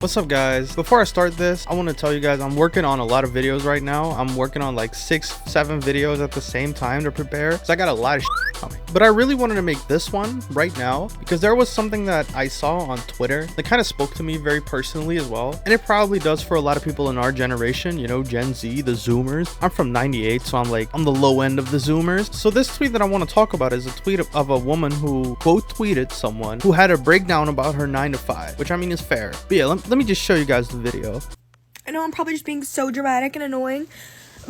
What's up guys? Before I start this, I want to tell you guys I'm working on a lot of videos right now. I'm working on like 6-7 videos at the same time to prepare, so I got a lot of shit coming. But I really wanted to make this one right now because there was something that I saw on Twitter that kind of spoke to me very personally as well, and it probably does for a lot of people in our generation, you know, Gen Z, the Zoomers. I'm from 98, so I'm the low end of the Zoomers. So this tweet that I want to talk about is a tweet of a woman who quote tweeted someone who had a breakdown about her 9 to 5, which I mean is fair. But yeah, let me just show you guys the video. I know I'm probably just being so dramatic and annoying,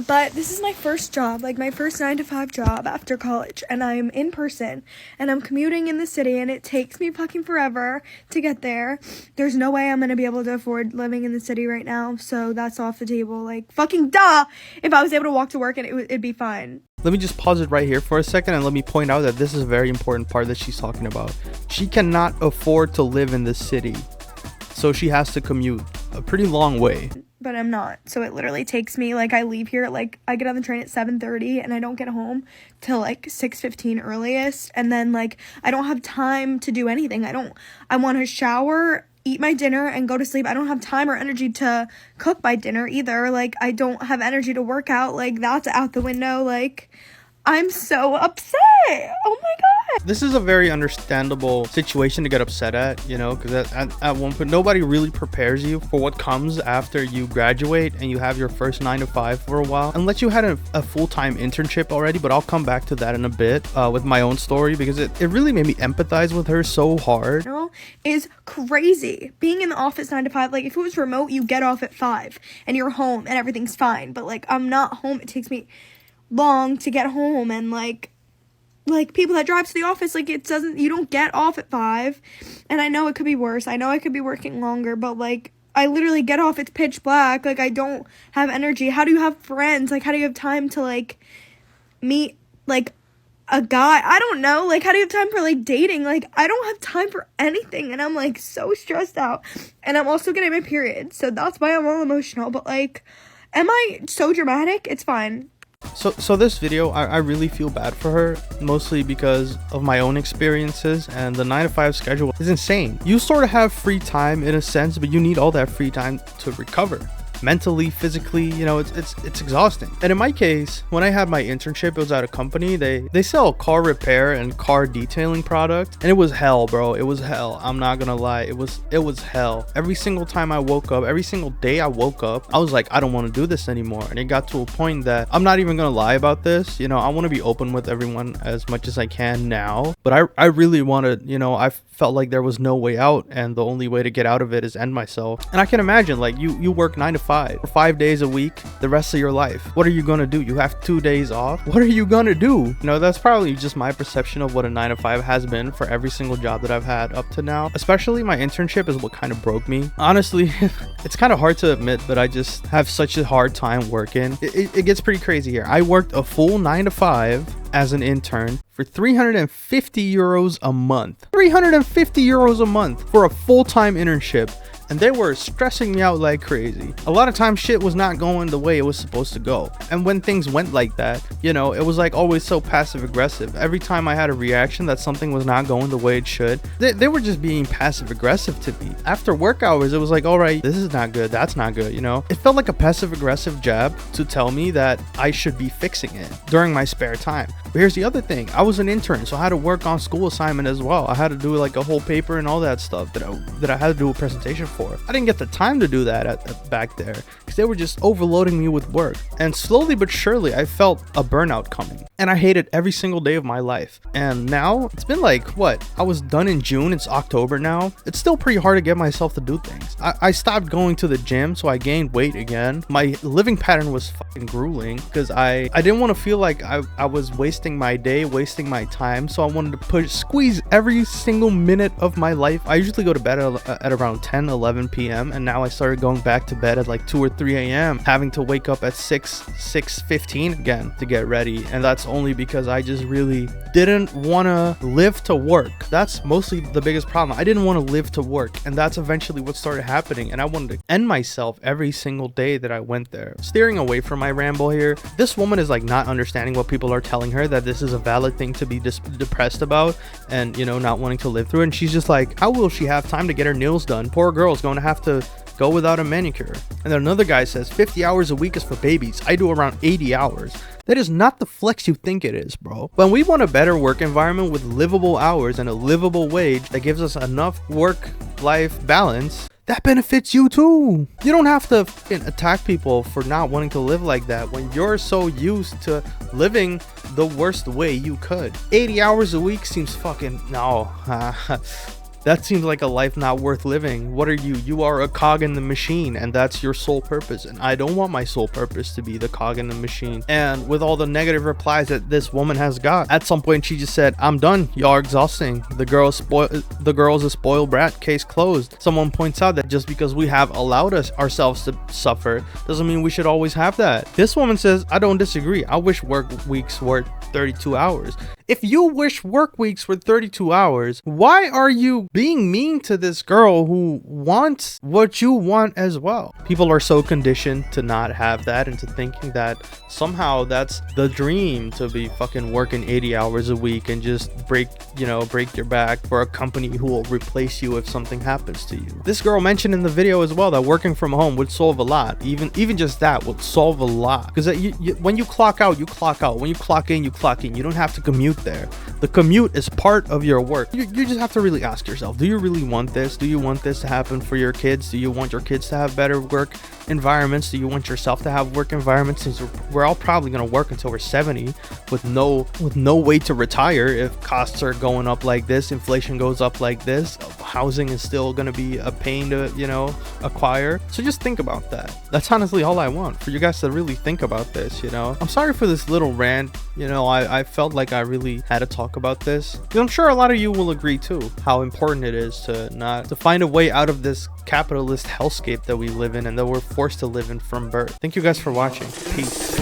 but this is my first job, like my first 9 to 5 job after college, and I'm in person, and I'm commuting in the city, and it takes me fucking forever to get there. There's no way I'm gonna be able to afford living in the city right now, so that's off the table. Like, fucking duh! If I was able to walk to work, and it'd be fine. Let me just pause it right here for a second and let me point out that this is a very important part that she's talking about. She cannot afford to live in the city, so she has to commute a pretty long way. But I'm not, so it literally takes me, like, I leave here, like, I get on the train at 7:30, and I don't get home till, like, 6:15 earliest, and then, like, I don't have time to do anything. I want to shower, eat my dinner, and go to sleep. I don't have time or energy to cook my dinner either. Like, I don't have energy to work out. Like, that's out the window. Like, I'm so upset. Oh my god. This is a very understandable situation to get upset at, you know, because at one point nobody really prepares you for what comes after you graduate and you have your first 9 to 5 for a while, unless you had a full-time internship already. But I'll come back to that in a bit with my own story, because it really made me empathize with her so hard. Is crazy. Being in the office 9 to 5, like, if it was remote, you get off at 5 and you're home and everything's fine, but like, I'm not home. It takes me long to get home, and like people that drive to the office, like, you don't get off at 5, and I know it could be worse. I know I could be working longer, but like, I literally get off, it's pitch black. Like, I don't have energy. How do you have friends? Like, how do you have time to like meet like a guy? I don't know. Like, how do you have time for like dating? Like, I don't have time for anything, and I'm like so stressed out, and I'm also getting my period, so that's why I'm all emotional. But like, am I so dramatic? It's fine. So this video, I really feel bad for her, mostly because of my own experiences, and the 9 to 5 schedule is insane. You sort of have free time in a sense, but you need all that free time to recover. Mentally, physically, you know, it's exhausting. And in my case, when I had my internship, it was at a company. They sell car repair and car detailing product, and it was hell, bro. It was hell. I'm not gonna lie, it was hell. Every single time I woke up, every single day I woke up, I was like, I don't want to do this anymore. And it got to a point that I'm not even gonna lie about this, you know. I want to be open with everyone as much as I can now, but I really wanted, you know, I felt like there was no way out, and the only way to get out of it is end myself. And I can imagine, like, you work 9 to 5 for 5 days a week the rest of your life. What are you gonna do? You have 2 days off. What are you gonna do? You know, that's probably just my perception of what a 9 to 5 has been for every single job that I've had up to now. Especially my internship is what kind of broke me. Honestly, it's kind of hard to admit, but I just have such a hard time working. It gets pretty crazy here. I worked a full 9 to 5 as an intern for 350 euros a month. 350 euros a month for a full-time internship. And they were stressing me out like crazy. A lot of times shit was not going the way it was supposed to go. And when things went like that, you know, it was like always so passive aggressive. Every time I had a reaction that something was not going the way it should, they were just being passive aggressive to me. After work hours, it was like, all right, this is not good, that's not good, you know. It felt like a passive aggressive jab to tell me that I should be fixing it during my spare time. But here's the other thing. I was an intern, so I had to work on school assignment as well. I had to do like a whole paper and all that stuff that I had to do a presentation for. I didn't get the time to do that back there because they were just overloading me with work. And slowly but surely, I felt a burnout coming. And I hated every single day of my life. And now, it's been like, what? I was done in June, it's October now. It's still pretty hard to get myself to do things. I stopped going to the gym, so I gained weight again. My living pattern was fucking grueling because I didn't want to feel like I was wasting my day, wasting my time. So I wanted to squeeze every single minute of my life. I usually go to bed at around 10-11 p.m. and now I started going back to bed at like 2 or 3 a.m. having to wake up at 6:15 again to get ready. And that's only because I just really didn't want to live to work. That's mostly the biggest problem. I didn't want to live to work, and that's eventually what started happening. And I wanted to end myself every single day that I went there. Steering away from my ramble here, this woman is like not understanding what people are telling her, that this is a valid thing to be depressed about, and you know, not wanting to live through it. And she's just like, how will she have time to get her nails done? Poor girl's going to have to go without a manicure. And then another guy says 50 hours a week is for babies. I do around 80 hours. That is not the flex you think it is, bro. When we want a better work environment with livable hours and a livable wage that gives us enough work-life balance, that benefits you too. You don't have to attack people for not wanting to live like that when you're so used to living the worst way you could. 80 hours a week seems fucking, no. That seems like a life not worth living. What are you? You are a cog in the machine, and that's your sole purpose. And I don't want my sole purpose to be the cog in the machine. And with all the negative replies that this woman has got, at some point she just said, I'm done. Y'all are exhausting. The girl's a spoiled brat. Case closed. Someone points out that just because we have allowed ourselves to suffer doesn't mean we should always have that. This woman says, I don't disagree. I wish work weeks were 32 hours. If you wish work weeks were 32 hours, why are you being mean to this girl who wants what you want as well? People are so conditioned to not have that and to thinking that somehow that's the dream, to be fucking working 80 hours a week and just break your back for a company who will replace you if something happens to you. This girl mentioned in the video as well that working from home would solve a lot. Even just that would solve a lot, because when you clock out, you clock out. When you clock in, you clock in. You don't have to commute there. The commute is part of your work. You just have to really ask yourself, do you really want this? Do you want this to happen for your kids? Do you want your kids to have better work environments? Do you want yourself to have work environments? Since we're all probably going to work until we're 70 with no way to retire if costs are going up like this, inflation goes up like this, housing is still going to be a pain to, acquire. So just think about that. That's honestly all I want, for you guys to really think about this. I'm sorry for this little rant. I felt like I really had to talk about this, because I'm sure a lot of you will agree too how important it is to find a way out of this capitalist hellscape that we live in and that we're forced to live in from birth. Thank you guys for watching. Peace.